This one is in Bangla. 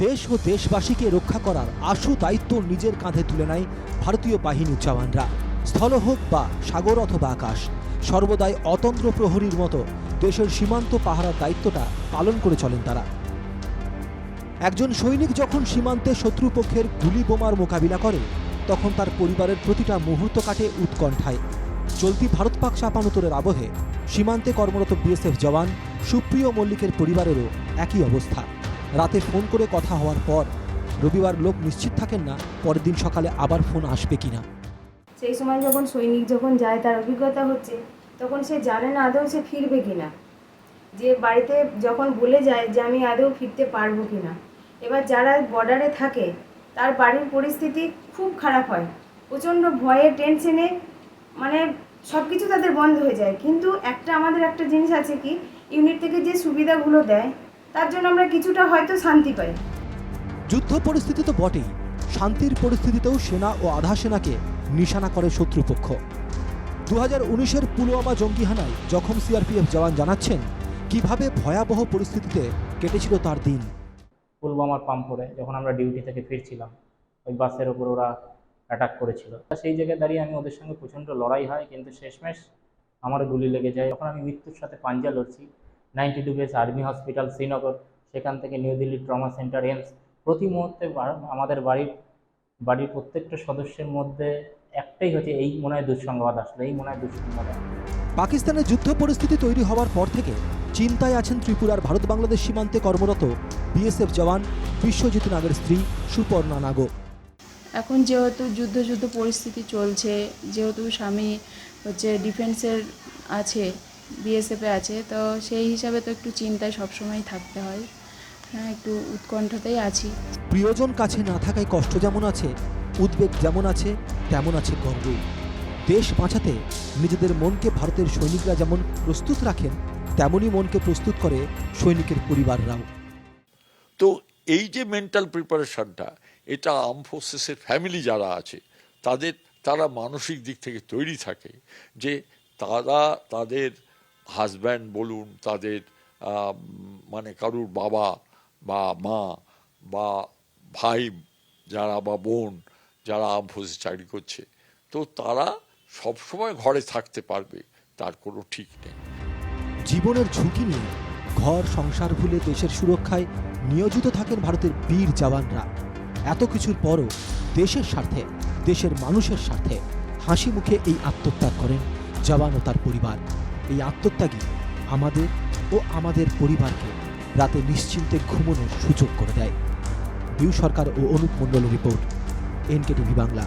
দেশ ও দেশবাসীকে রক্ষা করার আশু দায়িত্ব নিজের কাঁধে তুলে নেয় ভারতীয় বাহিনীর জওয়ানরা। স্থল হোক বা সাগর অথবা আকাশ, সর্বদাই অতন্দ্র প্রহরীর মতো দেশের সীমান্ত পাহারার দায়িত্বটা পালন করে চলেন তারা। একজন সৈনিক যখন সীমান্তে শত্রুপক্ষের গুলি বোমার মোকাবিলা করে, তখন তার পরিবারের প্রতিটা মুহূর্ত কাটে উৎকণ্ঠায়। চলতি ভারত পাক চাপানোতরের আবহে সীমান্তে কর্মরত বিএসএফ জওয়ান সুপ্রিয় মল্লিকের পরিবারেরও একই অবস্থা। রাতে ফোন করে কথা হওয়ার পর রবিবার লোক নিশ্চিত থাকেন না পরের দিন সকালে আবার ফোন আসবে কিনা। সেই সময় যখন সৈনিক যখন যায়, তার অভিজ্ঞতা হচ্ছে তখন সে জানে না আদৌ সে ফিরবে কিনা, যে বাড়িতে যখন বলে যায় যে আমি আদৌ ফিরতে পারবো কিনা। এবার যারা বর্ডারে থাকে তার বাড়ির পরিস্থিতি খুব খারাপ হয়, প্রচণ্ড ভয়ে টেনশনে, মানে সব কিছু তাদের বন্ধ হয়ে যায়। কিন্তু আমাদের একটা জিনিস আছে কি, ইউনিট থেকে যে সুবিধাগুলো দেয় তার জন্য আমরা কিছুটা হয়তো শান্তি পাই। যুদ্ধ পরিস্থিতি তো বটেই, শান্তির পরিস্থিতিতেও সেনা ও আধা সেনাকে নিশানা করে শত্রুপক্ষ। 2019-এর পুলওয়ামা জঙ্গি হানায় জখম সিআরপিএফ জওয়ান জানাচ্ছেন কিভাবে ভয়াবহ পরিস্থিতিতে কেটেছিল তার দিন। পুলওয়ামার পাম্পরে যখন আমরা ডিউটি থেকে ফিরছিলাম, ওই বাসের ওপর ওরা অ্যাটাক করেছিল। সেই জায়গায় দাঁড়িয়ে আমি ওদের সঙ্গে প্রচণ্ড লড়াই হয়, কিন্তু শেষমেশ আমার গুলি লেগে যায়। তখন আমি মৃত্যুর সাথে পাঞ্জা লড়ছি। 92 বেস আর্মি হসপিটাল শ্রীনগর, সেখান থেকে new Delhi trauma centre AIIMS, প্রতি মুহূর্তে আমাদের বাড়ির প্রত্যেকটা সদস্যের মধ্যে একটাই হচ্ছে এই মনে হয় দুঃসংবাদ আসলে, এই মনে হয় দুঃসংবাদ। পাকিস্তানের যুদ্ধ পরিস্থিতি তৈরি হওয়ার পর থেকে চিন্তায় আছেন ত্রিপুরার ভারত বাংলাদেশ সীমান্তে কর্মরত বিএসএফ জওয়ান বিশ্বজিৎ নাগের স্ত্রী সুপর্ণা নাগো। এখন যেহেতু যুদ্ধ পরিস্থিতি চলছে, যেহেতু স্বামী হচ্ছে ডিফেন্সের আছে, বিএসএফে আছে, তো সেই হিসাবে তো একটু চিন্তায় সবসময় থাকতে হয়। হ্যাঁ, একটু উৎকণ্ঠাতেই আছি। প্রিয়জন কাছে না থাকায় কষ্ট যেমন আছে, উদ্বেগ যেমন আছে, তেমন আছে গর্ব। দেশ বাঁচাতে নিজেদের মনকে ভারতের সৈনিকরা যেমন প্রস্তুত রাখেন, তেমনই মনকে প্রস্তুত করে সৈনিকের পরিবাররাও। তো এই যে মেন্টাল প্রিপারেশনটা, এটা আর্ম ফোর্সেসের ফ্যামিলি যারা আছে তারা মানসিক দিক থেকে তৈরি থাকে যে তারা তাদের হাজব্যান্ড বলুন, তাদের মানে কারুর বাবা বা মা বা ভাই যারা বা বোন যারা আর্ম ফোর্সে চাকরি করছে, তো তারা সবসময় ঘরে থাকতে পারবে তার কোনো ঠিক নেই। জীবনের ঝুঁকি নিয়ে ঘর সংসার ভুলে দেশের সুরক্ষায় নিয়োজিত থাকেন ভারতের বীর জওয়ানরা। এত কিছুর পরও দেশের স্বার্থে, দেশের মানুষের স্বার্থে হাসি মুখে এই আত্মত্যাগ করেন জওয়ান ও তার পরিবার। এই আত্মত্যাগই আমাদের ও আমাদের পরিবারকে রাতে নিশ্চিন্তে ঘুমানোর সুযোগ করে দেয়। বিউ সরকার ও অনুপ মণ্ডলের রিপোর্ট, এনকেটিভি বাংলা।